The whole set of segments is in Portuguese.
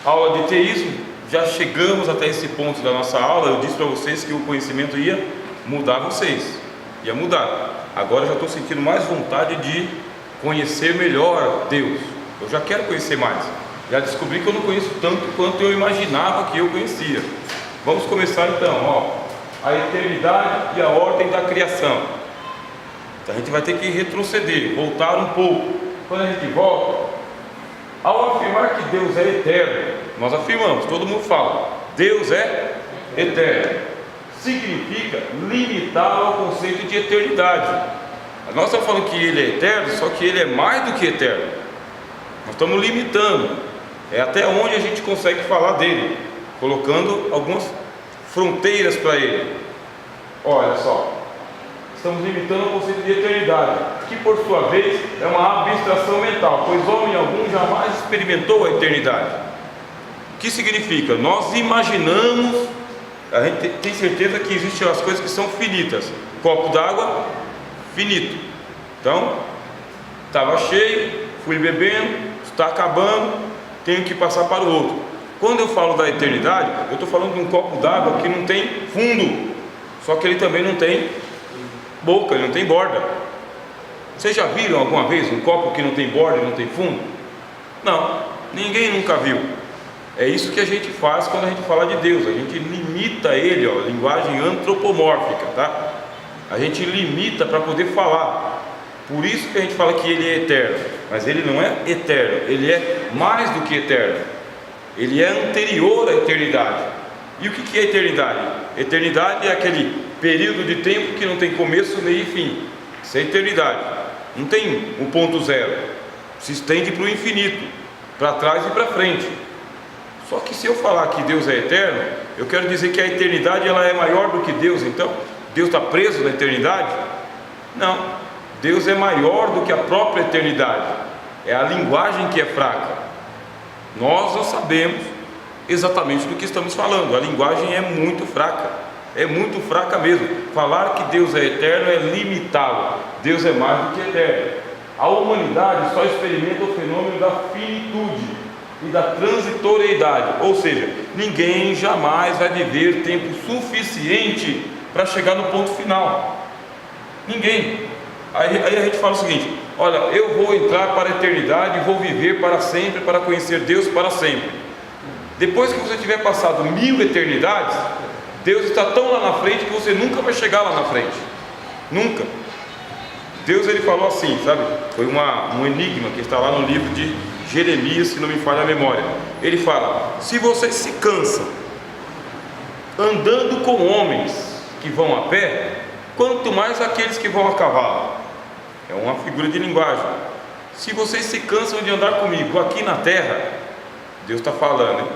aula de teísmo, já chegamos até esse ponto da nossa aula. Eu disse para vocês que o conhecimento ia mudar vocês, ia mudar. Agora eu já estou sentindo mais vontade de conhecer melhor Deus. Eu já quero conhecer mais. Já descobri que eu não conheço tanto quanto eu imaginava que eu conhecia. Vamos começar então, a eternidade e a ordem da criação. Então a gente vai ter que retroceder, voltar um pouco. Quando a gente volta, ao afirmar que Deus é eterno, nós afirmamos, todo mundo fala, Deus é eterno. Significa limitá-lo ao conceito de eternidade. Nós estamos falando que Ele é eterno, só que Ele é mais do que eterno. Nós estamos limitando, é até onde a gente consegue falar dele, colocando algumas fronteiras para Ele. Olha só, estamos limitando o conceito de eternidade, que por sua vez é uma abstração mental, pois homem algum jamais experimentou a eternidade. O que significa? Nós imaginamos, a gente tem certeza que existem as coisas que são finitas. Copo d'água, finito. Então, estava cheio, fui bebendo, está acabando, tenho que passar para o outro. Quando eu falo da eternidade, eu estou falando de um copo d'água que não tem fundo, só que ele também não tem boca, ele não tem borda. Vocês já viram alguma vez um copo que não tem borda e não tem fundo? Não, ninguém nunca viu. É isso que a gente faz quando a gente fala de Deus. A gente limita Ele, linguagem antropomórfica, tá? A gente limita para poder falar. Por isso que a gente fala que Ele é eterno. Mas Ele não é eterno, Ele é mais do que eterno. Ele é anterior à eternidade. E o que é eternidade? Eternidade é aquele período de tempo que não tem começo, meio e fim. Isso é eternidade. Não tem um ponto zero. Se estende para o infinito, para trás e para frente. Só que se eu falar que Deus é eterno, eu quero dizer que a eternidade ela é maior do que Deus. Então, Deus está preso na eternidade? Não. Deus é maior do que a própria eternidade. É a linguagem que é fraca. Nós não sabemos exatamente do que estamos falando. A linguagem é muito fraca. É muito fraca mesmo. Falar que Deus é eterno é limitá-lo. Deus é mais do que eterno. A humanidade só experimenta o fenômeno da finitude e da transitoriedade. Ou seja, ninguém jamais vai viver tempo suficiente para chegar no ponto final. Ninguém. Aí a gente fala o seguinte: olha, eu vou entrar para a eternidade e vou viver para sempre, para conhecer Deus para sempre. Depois que você tiver passado 1000 eternidades, Deus está tão lá na frente que você nunca vai chegar lá na frente. Nunca. Deus, ele falou assim, sabe? Foi um enigma que está lá no livro de Jeremias, se não me falha a memória. Ele fala: se vocês se cansam andando com homens que vão a pé, quanto mais aqueles que vão a cavalo. É uma figura de linguagem. Se vocês se cansam de andar comigo aqui na terra, Deus está falando, hein?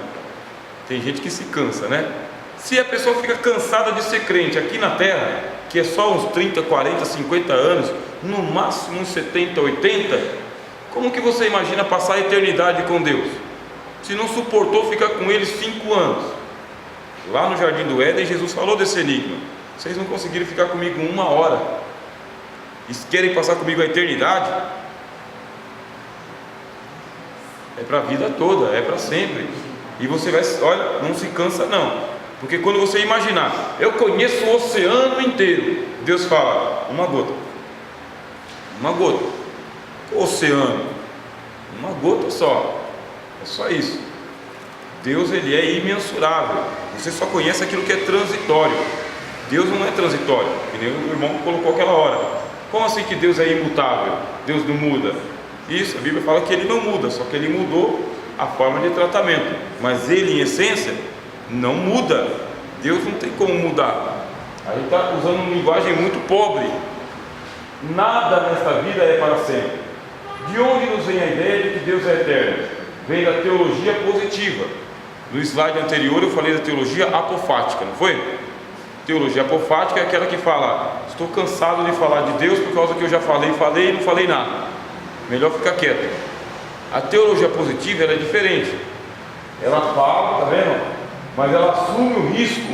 Tem gente que se cansa, né? Se a pessoa fica cansada de ser crente aqui na terra, que é só uns 30, 40, 50 anos, no máximo uns 70, 80, como que você imagina passar a eternidade com Deus? Se não suportou ficar com Ele 5 anos. Lá no Jardim do Éden, Jesus falou desse enigma: vocês não conseguiram ficar comigo 1 hora, e querem passar comigo a eternidade? É para a vida toda, é para sempre. E você vai, olha, não se cansa não. Porque quando você imaginar, eu conheço o oceano inteiro, Deus fala: uma gota. Uma gota. O oceano, uma gota só. É só isso. Deus, ele é imensurável. Você só conhece aquilo que é transitório. Deus não é transitório, que nem o irmão colocou aquela hora. Como assim que Deus é imutável? Deus não muda? Isso, a Bíblia fala que Ele não muda, só que Ele mudou a forma de tratamento. Mas Ele, em essência, não muda. Deus não tem como mudar. A gente está usando uma linguagem muito pobre. Nada nesta vida é para sempre. De onde nos vem a ideia de que Deus é eterno? Vem da teologia positiva. No slide anterior eu falei da teologia apofática, não foi? Teologia apofática é aquela que fala: estou cansado de falar de Deus por causa que eu já falei e não falei nada, melhor ficar quieto. A teologia positiva, ela é diferente. Ela fala, tá vendo? Mas ela assume o risco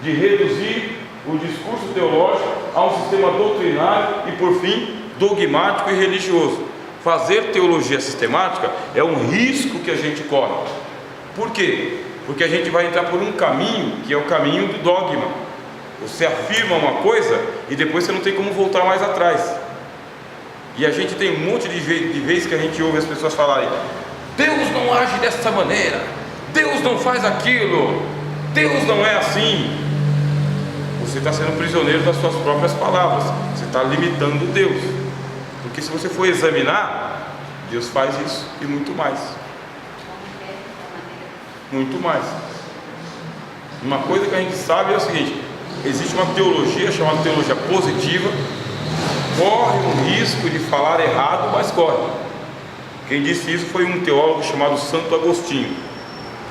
de reduzir o discurso teológico a um sistema doutrinário e, por fim, dogmático e religioso. Fazer teologia sistemática é um risco que a gente corre. Por quê? Porque a gente vai entrar por um caminho que é o caminho do dogma. Você afirma uma coisa e depois você não tem como voltar mais atrás. E a gente tem um monte de vezes que a gente ouve as pessoas falarem: Deus não age dessa maneira, Deus não faz aquilo, Deus não é assim. Você está sendo prisioneiro das suas próprias palavras. Você está limitando Deus. Porque se você for examinar, Deus faz isso e muito mais. Muito mais. Uma coisa que a gente sabe é o seguinte: existe uma teologia chamada teologia positiva. Corre um risco de falar errado, mas corre. Quem disse isso foi um teólogo chamado Santo Agostinho.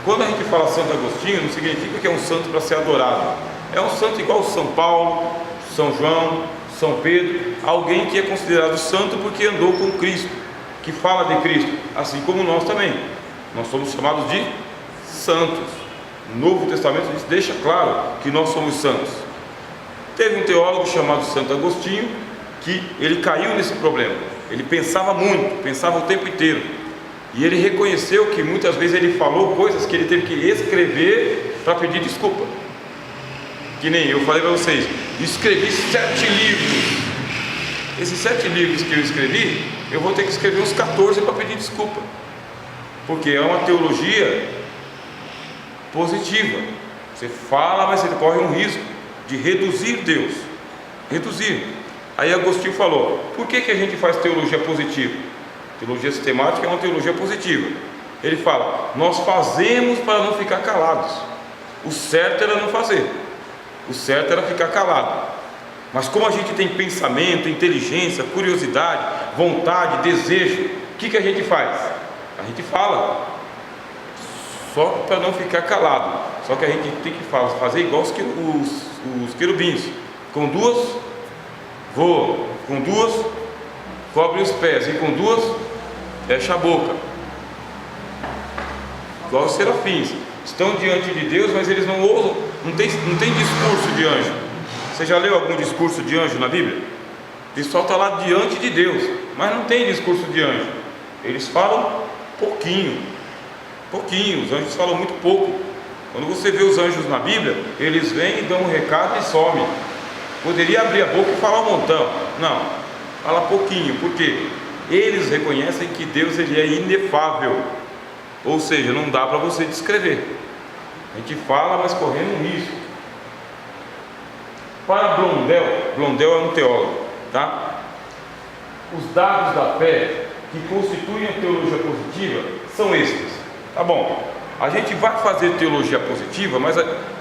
Quando a gente fala Santo Agostinho, não significa que é um santo para ser adorado. É um santo igual São Paulo, São João, São Pedro. Alguém que é considerado santo porque andou com Cristo, que fala de Cristo, assim como nós também. Nós somos chamados de santos. O Novo Testamento deixa claro que nós somos santos. Teve um teólogo chamado Santo Agostinho que ele caiu nesse problema. Ele pensava muito, pensava o tempo inteiro, e ele reconheceu que muitas vezes ele falou coisas que ele teve que escrever para pedir desculpa. Que nem eu falei para vocês, escrevi 7 livros. Esses 7 livros que eu escrevi, eu vou ter que escrever uns 14 para pedir desculpa, porque é uma teologia positiva. Você fala, mas você corre um risco de reduzir Deus. Reduzir. Aí Agostinho falou: por que a gente faz teologia positiva? Teologia sistemática é uma teologia positiva. Ele fala: nós fazemos para não ficar calados. O certo era não fazer. O certo era ficar calado. Mas como a gente tem pensamento, inteligência, curiosidade, vontade, desejo, o que a gente faz? A gente fala. Só para não ficar calado. Só que a gente tem que fazer igual os querubins. Com 2 voa, com 2 cobre os pés, e com 2 fecha a boca. Igual os serafins. Estão diante de Deus, mas eles não ousam. Não tem discurso de anjo. Você já leu algum discurso de anjo na Bíblia? O pessoal está lá diante de Deus, mas não tem discurso de anjo. Eles falam pouquinho. Os anjos falam muito pouco. Quando você vê os anjos na Bíblia, eles vêm, dão um recado e somem. Poderia abrir a boca e falar um montão. Não, fala pouquinho. Por quê? Eles reconhecem que Deus ele é inefável. Ou seja, não dá para você descrever. A gente fala, mas correndo um risco. Para Blondel é um teólogo, tá? Os dados da fé que constituem a teologia positiva são estes. Tá bom, a gente vai fazer teologia positiva, mas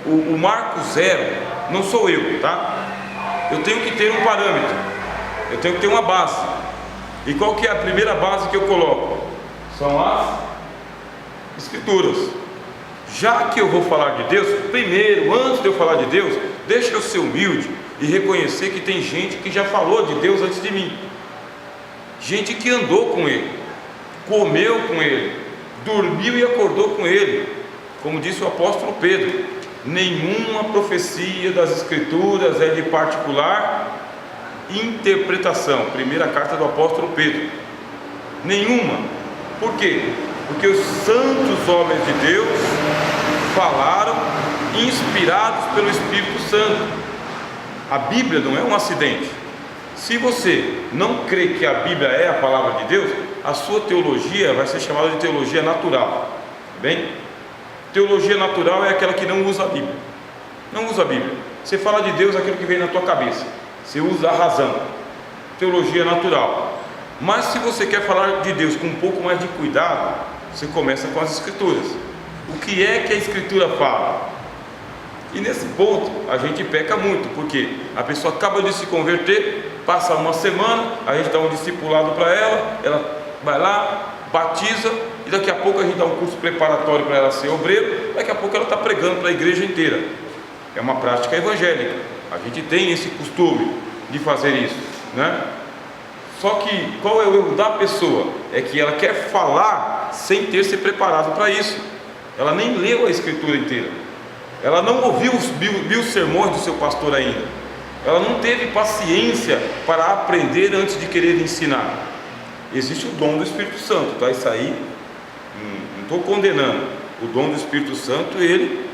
o marco zero não sou eu, tá? Eu tenho que ter um parâmetro, eu tenho que ter uma base. E qual que é a primeira base que eu coloco? São as Escrituras. Já que eu vou falar de Deus, primeiro, antes de eu falar de Deus, deixa eu ser humilde e reconhecer que tem gente que já falou de Deus antes de mim. Gente que andou com Ele, comeu com Ele, dormiu e acordou com Ele. Como disse o apóstolo Pedro: nenhuma profecia das Escrituras é de particular interpretação. Primeira carta do apóstolo Pedro. Nenhuma. Por quê? Porque os santos homens de Deus falaram inspirados pelo Espírito Santo. A Bíblia não é um acidente. Se você não crê que a Bíblia é a palavra de Deus, a sua teologia vai ser chamada de teologia natural. Bem? Teologia natural é aquela que não usa a Bíblia. Não usa a Bíblia. Você fala de Deus aquilo que vem na tua cabeça. Você usa a razão. Teologia natural. Mas se você quer falar de Deus com um pouco mais de cuidado, você começa com as Escrituras. O que é que a Escritura fala? E nesse ponto a gente peca muito, porque a pessoa acaba de se converter, passa uma semana, a gente dá um discipulado para ela vai lá, batiza, e daqui a pouco a gente dá um curso preparatório para ela ser obreiro, daqui a pouco ela está pregando para a igreja inteira. É uma prática evangélica. A gente tem esse costume de fazer isso, né? Só que qual é o erro da pessoa? É que ela quer falar sem ter se preparado para isso. Ela nem leu a Escritura inteira. Ela não ouviu os sermões do seu pastor ainda. Ela não teve paciência para aprender antes de querer ensinar. Existe o dom do Espírito Santo, tá? Isso aí não estou condenando. O dom do Espírito Santo, ele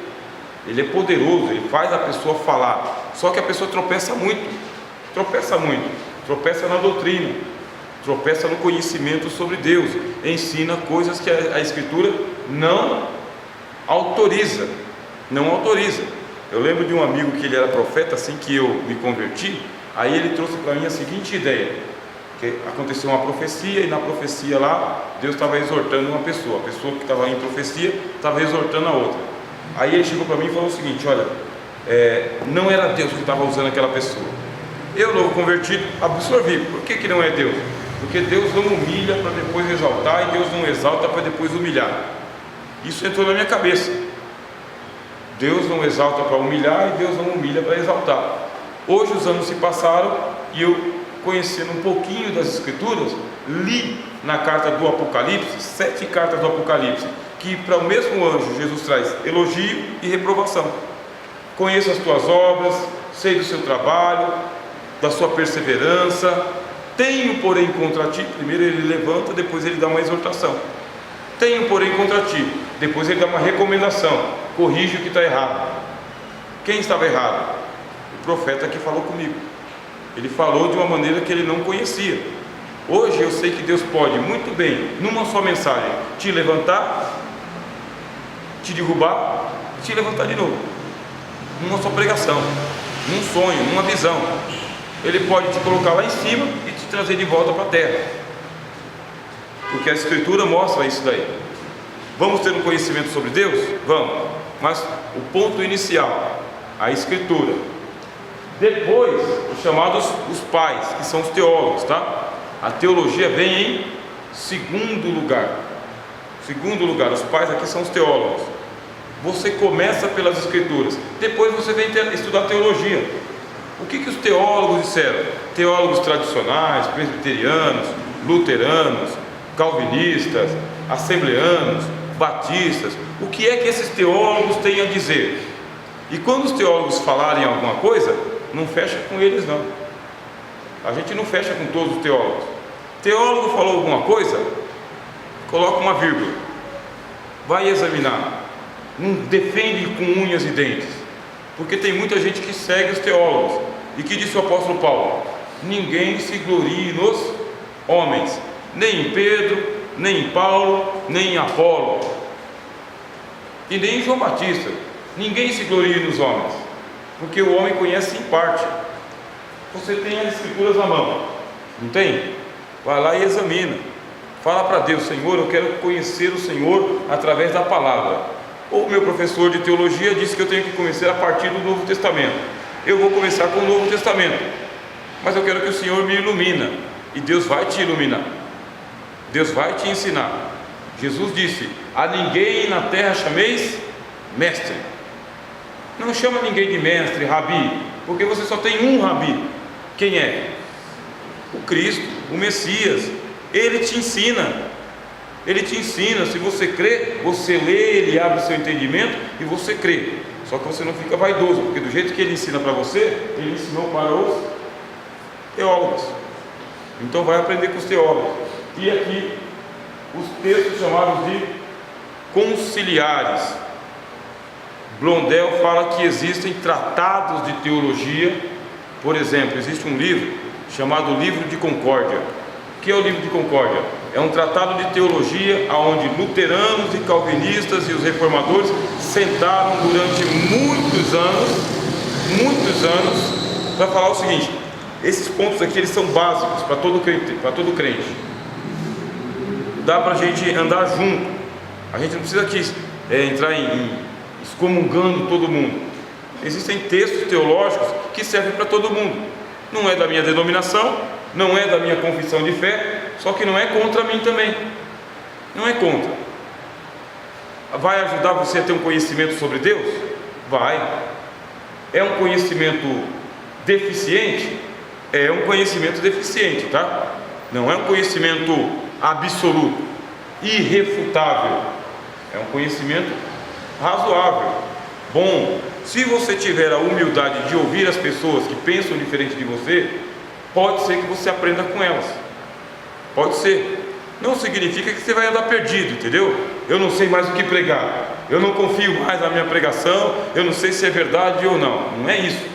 é poderoso, ele faz a pessoa falar. Só que a pessoa tropeça muito, tropeça na doutrina, tropeça no conhecimento sobre Deus, ensina coisas que a Escritura não autoriza. Eu lembro de um amigo que ele era profeta, assim que eu me converti. Aí ele trouxe para mim a seguinte ideia: que aconteceu uma profecia, e na profecia lá, Deus estava exortando uma pessoa, a pessoa que estava em profecia estava exortando a outra. Aí ele chegou para mim e falou o seguinte: olha, não era Deus que estava usando aquela pessoa. Eu, novo convertido, absorvi. Por que não é Deus? Porque Deus não humilha para depois exaltar, e Deus não exalta para depois humilhar. Isso entrou na minha cabeça. Deus não exalta para humilhar, e Deus não humilha para exaltar. Hoje os anos se passaram, e eu, conhecendo um pouquinho das Escrituras, li na carta do Apocalipse, 7 cartas do Apocalipse, que para o mesmo anjo Jesus traz elogio e reprovação. Conheço as tuas obras, sei do seu trabalho, da sua perseverança. Tenho, porém, contra ti. Primeiro ele levanta, depois ele dá uma exortação. Tenho, porém, contra ti. Depois ele dá uma recomendação: corrige o que está errado. Quem estava errado? O profeta que falou comigo. Ele falou de uma maneira que ele não conhecia. Hoje eu sei que Deus pode muito bem, numa só mensagem, te levantar, te derrubar e te levantar de novo. Numa só pregação, num sonho, numa visão. Ele pode te colocar lá em cima e te trazer de volta para a terra, porque a Escritura mostra isso daí. Vamos ter um conhecimento sobre Deus? Vamos. Mas o ponto inicial, a Escritura. Depois, os chamados os pais, que são os teólogos, tá? A teologia vem em segundo lugar. Os pais aqui são os teólogos. Você começa pelas Escrituras, depois você vem estudar teologia. O que os teólogos disseram? Teólogos tradicionais, presbiterianos, luteranos, calvinistas, assembleanos, batistas. O que é que esses teólogos têm a dizer? E quando os teólogos falarem alguma coisa, não fecha com eles não. A gente não fecha com todos os teólogos. Teólogo falou alguma coisa, coloca uma vírgula, vai examinar. Não defende com unhas e dentes, porque tem muita gente que segue os teólogos. E que disse o apóstolo Paulo: ninguém se glorie nos homens, nem em Pedro, nem em Paulo, nem em Apolo, e nem em João Batista. Ninguém se glorie nos homens, porque o homem conhece em parte. Você tem as Escrituras na mão, não tem? Vai lá e examina. Fala para Deus: Senhor, eu quero conhecer o Senhor através da palavra. O meu professor de teologia disse que eu tenho que começar a partir do Novo Testamento. Eu vou começar com o Novo Testamento, mas eu quero que o Senhor me ilumina. E Deus vai te iluminar, Deus vai te ensinar. Jesus disse: a ninguém na terra chameis mestre. Não chama ninguém de mestre, rabi, porque você só tem um rabi. Quem é? O Cristo, o Messias. Ele te ensina. Se você crê, você lê, ele abre o seu entendimento e você crê. Só que você não fica vaidoso, porque do jeito que ele ensina para você, ele ensinou para os teólogos. Então vai aprender com os teólogos. E aqui os textos chamados de conciliares. Blondel fala que existem tratados de teologia. Por exemplo, existe um livro chamado Livro de Concórdia. O que é o Livro de Concórdia? É um tratado de teologia onde luteranos e calvinistas e os reformadores sentaram durante muitos anos para falar o seguinte: esses pontos aqui eles são básicos para todo crente. Dá para a gente andar junto. A gente não precisa aqui entrar em excomungando todo mundo. Existem textos teológicos que servem para todo mundo. Não é da minha denominação, não é da minha confissão de fé, só que não é contra mim também. Não é contra. Vai ajudar você a ter um conhecimento sobre Deus? Vai. É um conhecimento deficiente? É um conhecimento deficiente, tá? Não é um conhecimento absoluto, irrefutável. É um conhecimento razoável, bom. Se você tiver a humildade de ouvir as pessoas que pensam diferente de você, pode ser que você aprenda com elas. Pode ser. Não significa que você vai andar perdido, entendeu? eu não sei mais o que pregar, eu não confio mais na minha pregação, eu não sei se é verdade ou não. Não é isso.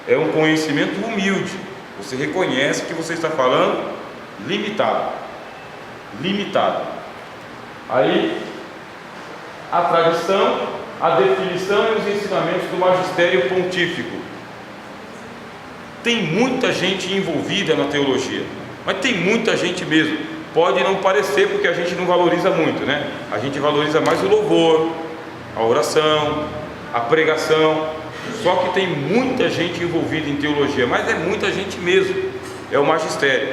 É um conhecimento humilde. Você reconhece que você está falando limitado. Aí, a tradição, a definição e os ensinamentos do magistério pontífico. Tem muita gente envolvida na teologia, mas tem muita gente mesmo. Pode não parecer, porque a gente não valoriza muito, né? A gente valoriza mais o louvor, a oração, a pregação. Só que tem muita gente envolvida em teologia, mas é muita gente mesmo. É o magistério,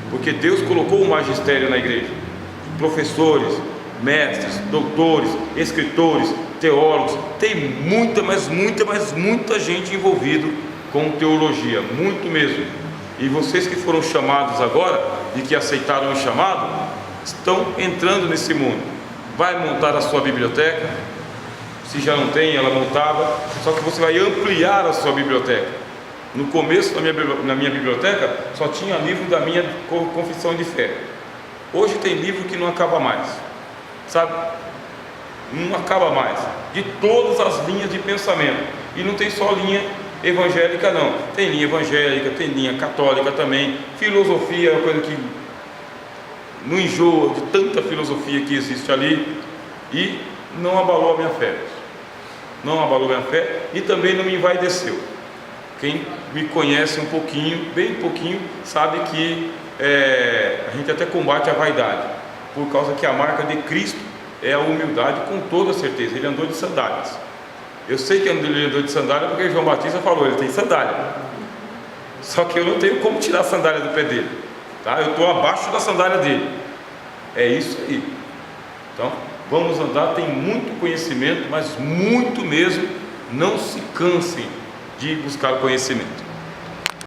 porque Deus colocou o magistério na igreja. Professores, mestres, doutores, escritores, teólogos. Tem muita gente envolvida com teologia, muito mesmo. E vocês que foram chamados agora e que aceitaram o chamado, estão entrando nesse mundo. Vai montar a sua biblioteca. Se já não tem, ela montava. Só que você vai ampliar a sua biblioteca. No começo, na minha biblioteca, só tinha livro da minha confissão de fé. Hoje tem livro que não acaba mais, sabe? Não acaba mais, de todas as linhas de pensamento. E não tem só linha evangélica não, tem linha evangélica, tem linha católica também. Filosofia é uma coisa que não enjoa de tanta filosofia que existe ali. E não abalou a minha fé. Não abalou a minha fé e também não me envaideceu. Quem me conhece um pouquinho, bem pouquinho, sabe que a gente até combate a vaidade, por causa que a marca de Cristo é a humildade, com toda certeza. Ele andou de sandálias. Eu sei que ele andou de sandália porque João Batista falou, ele tem sandália. Só que eu não tenho como tirar a sandália do pé dele, tá? Eu estou abaixo da sandália dele. É isso aí. Então, vamos andar, tem muito conhecimento, mas muito mesmo. Não se cansem de buscar conhecimento.